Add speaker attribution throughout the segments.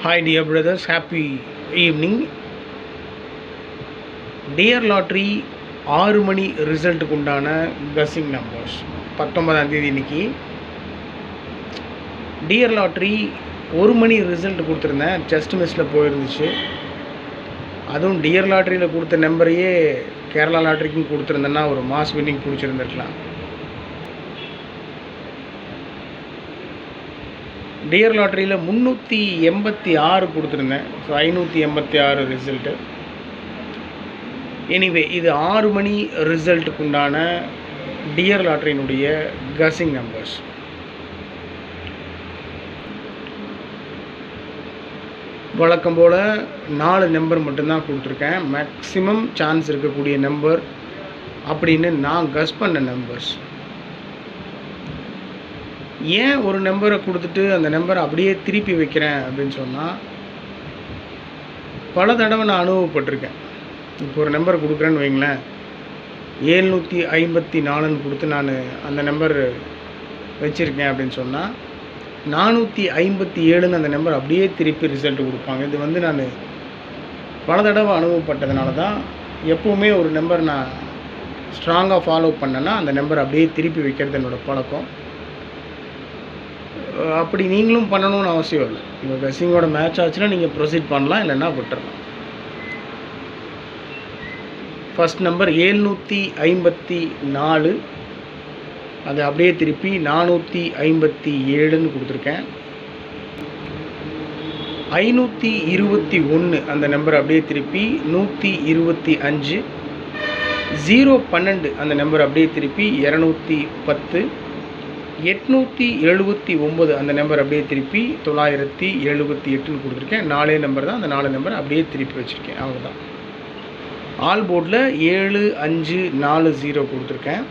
Speaker 1: Hi dear brothers, happy evening. Dear lottery 6 மணி ரிசல்ட்டுக்கு உண்டான guessing numbers 19ஆம் தேதி இன்னைக்கு. டியர் லாட்ரி 1 மணி result கொடுத்துருந்தேன், ஜஸ்ட் மிஸ்ஸில் போயிருந்துச்சு. அதுவும் டியர் லாட்ரியில் கொடுத்த நம்பரையே கேரளா லாட்ரிக்கும் கொடுத்துருந்தேன்னா ஒரு மாஸ் வின்னிங் பிடிச்சிருந்துருக்கலாம். டியர் லாட்ரியில் 386 கொடுத்துருந்தேன். So 586 result. எனிவே இது 6 மணி ரிசல்ட்டுக்கு உண்டான டியர் லாட்ரியினுடைய கஸ்ஸிங் நம்பர்ஸ். வழக்கம் போல் 4 நம்பர் மட்டும்தான் கொடுத்துருக்கேன். மேக்ஸிமம் சான்ஸ் இருக்கக்கூடிய நம்பர் அப்படின்னு நான் கஸ் பண்ண நம்பர்ஸ். ஏன் ஒரு நம்பரை கொடுத்துட்டு அந்த நம்பரை அப்படியே திருப்பி வைக்கிறேன் அப்படின்னு சொன்னால், பல தடவை நான் அனுபவப்பட்டிருக்கேன். இப்போ ஒரு நம்பர் கொடுக்குறேன்னு வைங்களேன், 754ன்னு கொடுத்து நான் அந்த நம்பர் வச்சுருக்கேன் அப்படின்னு சொன்னால் 457ன்னு அந்த நம்பர் அப்படியே திருப்பி ரிசல்ட் கொடுப்பாங்க. இது நான் பல தடவை அனுபவப்பட்டதுனால தான் எப்போவுமே ஒரு நம்பர் நான் ஸ்ட்ராங்காக ஃபாலோ பண்ணேன்னா அந்த நம்பர் அப்படியே திருப்பி வைக்கிறது என்னோடய பழக்கம். அப்படி நீங்களும் பண்ணணும்னு அவசியம் இல்லை. உங்கள் கஸ்ஸிங்கோட மேட்ச் ஆச்சுன்னா நீங்கள் ப்ரொசீட் பண்ணலாம், இல்லைன்னா விட்டுறலாம். ஃபஸ்ட் நம்பர் 754, அது அப்படியே திருப்பி 457ன்னு கொடுத்துருக்கேன். 521 அந்த நம்பர் அப்படியே திருப்பி 125. 012 அந்த நம்பர் அப்படியே திருப்பி 210. 879 அந்த நம்பர் அப்படியே திருப்பி 978ன்னு கொடுத்துருக்கேன். 4 நம்பர் தான், அந்த 4 நம்பர் அப்படியே திருப்பி வச்சுருக்கேன். அவ்வளோதான். ஆல் போர்டில் 7540 கொடுத்துருக்கேன்.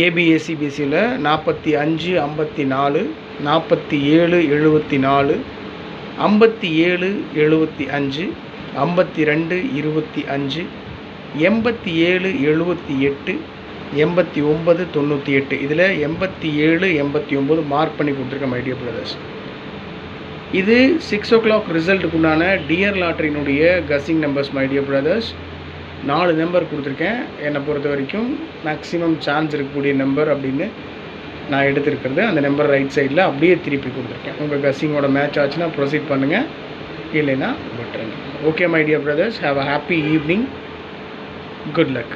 Speaker 1: ஏபிஎஸ்சிபிசியில் 45 54, 47 74, 57 75, 52 25, 87 78, 89 98. இதில் 87 89 மார்க் பண்ணி கொடுத்துருக்கேன் மை டியர் பிரதர்ஸ். இது 6 o'clock ரிசல்ட்டுக்கு உண்டான டியர் லாட்ரியினுடைய guessing numbers my dear brothers. 4 number கொடுத்துருக்கேன். என்னை பொறுத்த வரைக்கும் மேக்ஸிமம் சான்ஸ் இருக்கக்கூடிய நம்பர் அப்படின்னு நான் எடுத்துருக்கிறது. அந்த நம்பர் ரைட் சைடில் அப்படியே திருப்பி கொடுத்துருக்கேன். உங்கள் கஸ்ஸிங்கோட மேட்ச் ஆச்சுன்னா ப்ரொசீட் பண்ணுங்கள், இல்லைன்னா விட்டுருங்க. Okay my dear brothers, have a happy evening. Good luck.